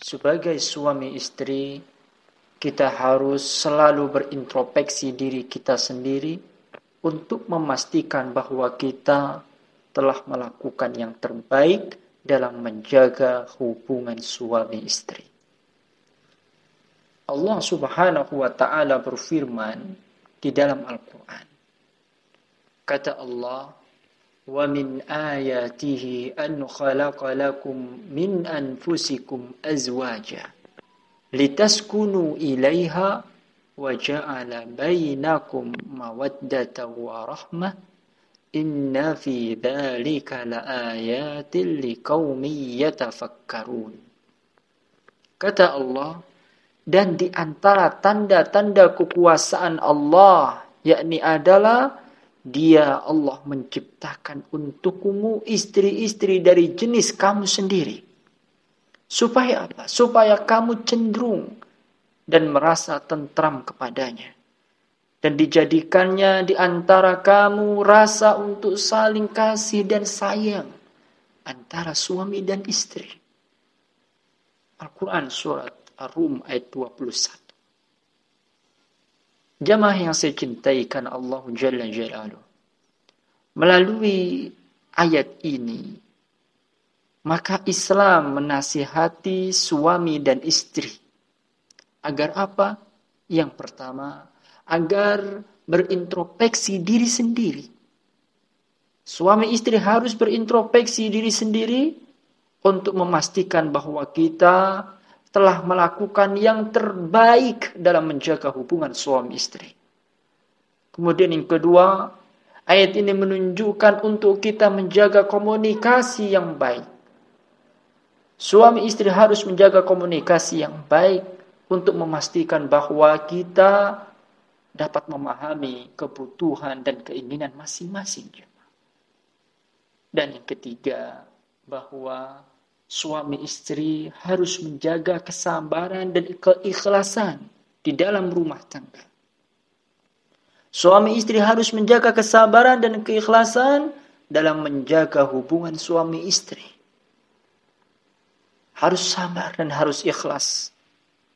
sebagai suami istri, kita harus selalu berintrospeksi diri kita sendiri untuk memastikan bahwa kita telah melakukan yang terbaik dalam menjaga hubungan suami istri. Allah Subhanahu wa ta'ala berfirman di dalam Al-Quran. Kata Allah, "Wa min ayatihi an khalaqa lakum min anfusikum azwaja litaskunu ilaiha wa ja'ala bainakum mawaddatan wa rahmah inna fi dzalika laayatin liqaumin yatafakkarun." Kata Allah, dan di antara tanda-tanda kekuasaan Allah, yakni adalah Dia Allah menciptakan untukmu istri-istri dari jenis kamu sendiri. Supaya apa? Supaya kamu cenderung dan merasa tentram kepadanya. Dan dijadikannya di antara kamu rasa untuk saling kasih dan sayang antara suami dan istri. Al-Quran surat Ar-Rum ayat 21. Jamaah yang saya cintai karena Allah Jalla Jalaluh. Melalui ayat ini, maka Islam menasihati suami dan istri. Agar apa? Yang pertama, agar berintrospeksi diri sendiri. Suami istri harus berintrospeksi diri sendiri untuk memastikan bahwa kita telah melakukan yang terbaik dalam menjaga hubungan suami istri. Kemudian yang kedua, ayat ini menunjukkan untuk kita menjaga komunikasi yang baik. Suami istri harus menjaga komunikasi yang baik untuk memastikan bahwa kita dapat memahami kebutuhan dan keinginan masing-masing. Dan yang ketiga, bahwa suami istri harus menjaga kesabaran dan keikhlasan di dalam rumah tangga. Suami istri harus menjaga kesabaran dan keikhlasan dalam menjaga hubungan suami istri. Harus sabar dan harus ikhlas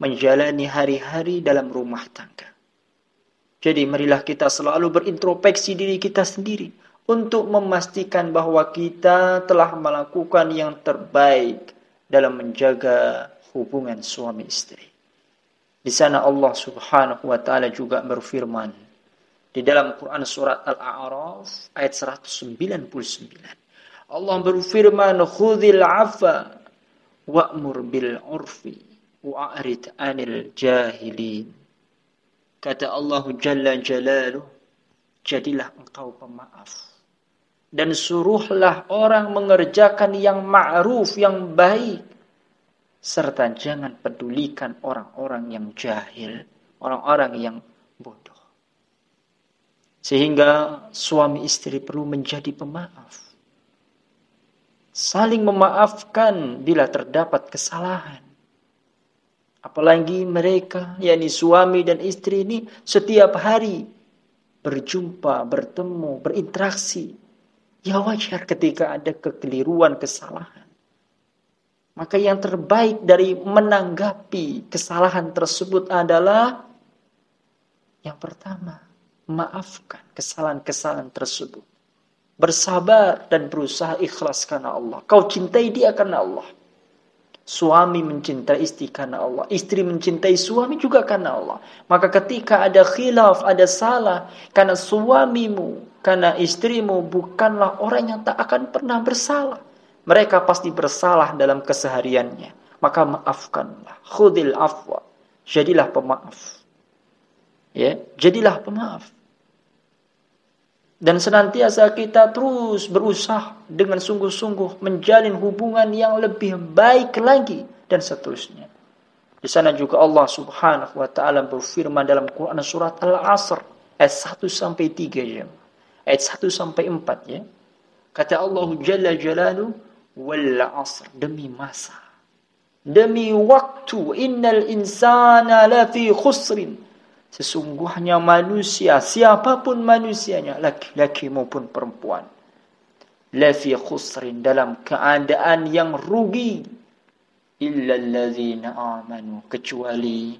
menjalani hari-hari dalam rumah tangga. Jadi marilah kita selalu berintrospeksi diri kita sendiri untuk memastikan bahwa kita telah melakukan yang terbaik dalam menjaga hubungan suami istri. Di sana Allah Subhanahu wa ta'ala juga berfirman di dalam Quran surat Al-A'raf ayat 199. Allah berfirman, "Khudzil 'afwa wa'mur bil 'urfi wa'rid 'anil jahilin." Kata Allah Jalla Jalaluh, jadilah engkau pemaaf dan suruhlah orang mengerjakan yang ma'ruf, yang baik, serta jangan pedulikan orang-orang yang jahil, orang-orang yang bodoh. Sehingga suami istri perlu menjadi pemaaf. Saling memaafkan bila terdapat kesalahan. Apalagi mereka, yakni suami dan istri ini setiap hari berjumpa, bertemu, berinteraksi. Ya wajar ketika ada kekeliruan, kesalahan. Maka yang terbaik dari menanggapi kesalahan tersebut adalah yang pertama, maafkan kesalahan-kesalahan tersebut. Bersabar dan berusaha ikhlas karena Allah. Kau cintai dia karena Allah. Suami mencintai istri karena Allah. Istri mencintai suami juga karena Allah. Maka ketika ada khilaf, ada salah, karena suamimu, karena istrimu bukanlah orang yang tak akan pernah bersalah. Mereka pasti bersalah dalam kesehariannya. Maka maafkanlah. Khudil afwa. Jadilah pemaaf. Ya, jadilah pemaaf. Dan senantiasa kita terus berusaha dengan sungguh-sungguh menjalin hubungan yang lebih baik lagi dan seterusnya. Di sana juga Allah Subhanahu wa ta'ala berfirman dalam Quran surat Al-Asr ayat 1 sampai 3 ya. Ayat 1 sampai 4 ya. Kata Allah Jalla Jalaluhu, wal 'asr, demi masa, demi waktu, innal insana lafi khusrin. Sesungguhnya manusia, siapapun manusianya, laki-laki maupun perempuan, lafi khusrin, dalam keadaan yang rugi, illal ladzina amanu, kecuali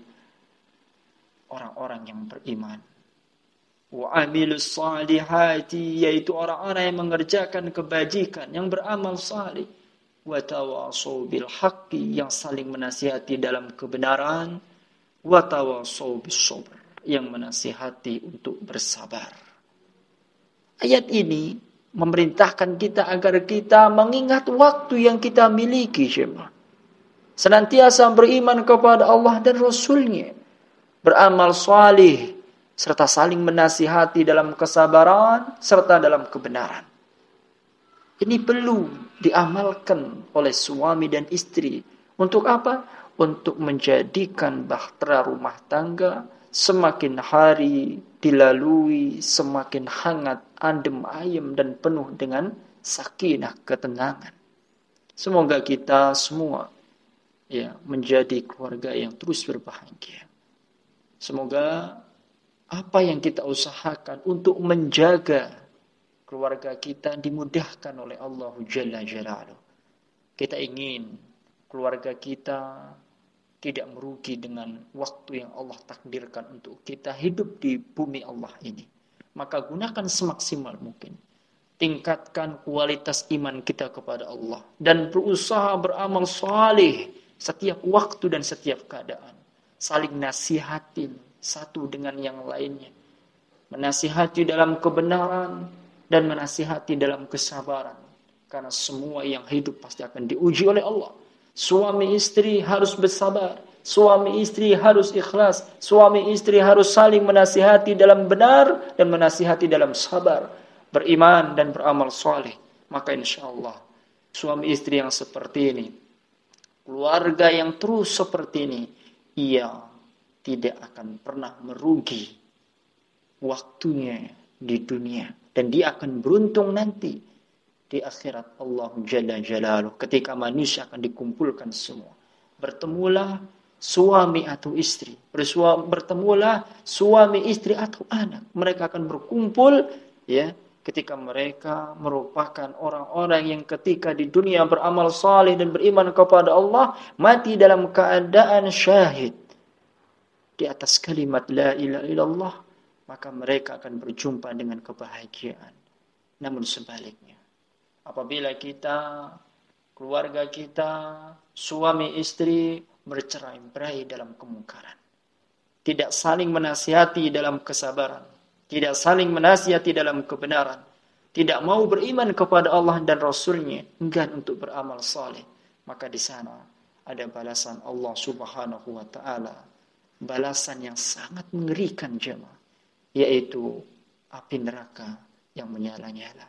orang-orang yang beriman. Wa amilus salihati, yaitu orang-orang yang mengerjakan kebajikan, yang beramal salih. Wa tawassaw bil haqqi, yang saling menasihati dalam kebenaran. Wa tawassaw bis sabr, yang menasihati untuk bersabar. Ayat ini memerintahkan kita agar kita mengingat waktu yang kita miliki, jemaah. Senantiasa beriman kepada Allah dan Rasul-Nya, beramal salih, serta saling menasihati dalam kesabaran serta dalam kebenaran. Ini perlu diamalkan oleh suami dan istri. Untuk apa? Untuk menjadikan bahtera rumah tangga semakin hari dilalui semakin hangat, adem ayem, dan penuh dengan sakinah, ketenangan. Semoga kita semua menjadi keluarga yang terus berbahagia. Semoga apa yang kita usahakan untuk menjaga keluarga kita dimudahkan oleh Allah Jalla Jalaluhu. Kita ingin keluarga kita tidak merugi dengan waktu yang Allah takdirkan untuk kita hidup di bumi Allah ini. Maka gunakan semaksimal mungkin. Tingkatkan kualitas iman kita kepada Allah. Dan berusaha beramal salih setiap waktu dan setiap keadaan. Saling nasihatin satu dengan yang lainnya. Menasihati dalam kebenaran dan menasihati dalam kesabaran. Karena semua yang hidup pasti akan diuji oleh Allah. Suami istri harus bersabar. Suami istri harus ikhlas. Suami istri harus saling menasihati dalam benar dan menasihati dalam sabar. Beriman dan beramal saleh. Maka insya Allah suami istri yang seperti ini, keluarga yang terus seperti ini, ia tidak akan pernah merugi waktunya di dunia. Dan dia akan beruntung nanti di akhirat Allah Jalla Jalaluhu. Ketika manusia akan dikumpulkan semua. Bertemulah suami atau istri. Bertemulah suami istri atau anak. Mereka akan berkumpul ketika mereka merupakan orang-orang yang ketika di dunia beramal saleh dan beriman kepada Allah, mati dalam keadaan syahid di atas kalimat la ilaha illallah, maka mereka akan berjumpa dengan kebahagiaan. Namun sebaliknya, apabila kita, keluarga kita, suami istri bercerai-berai dalam kemungkaran, tidak saling menasihati dalam kesabaran, tidak saling menasihati dalam kebenaran, tidak mau beriman kepada Allah dan Rasul-Nya, enggan untuk beramal saleh, maka di sana ada balasan Allah Subhanahu wa taala, balasan yang sangat mengerikan jemaah, yaitu api neraka yang menyala-nyala.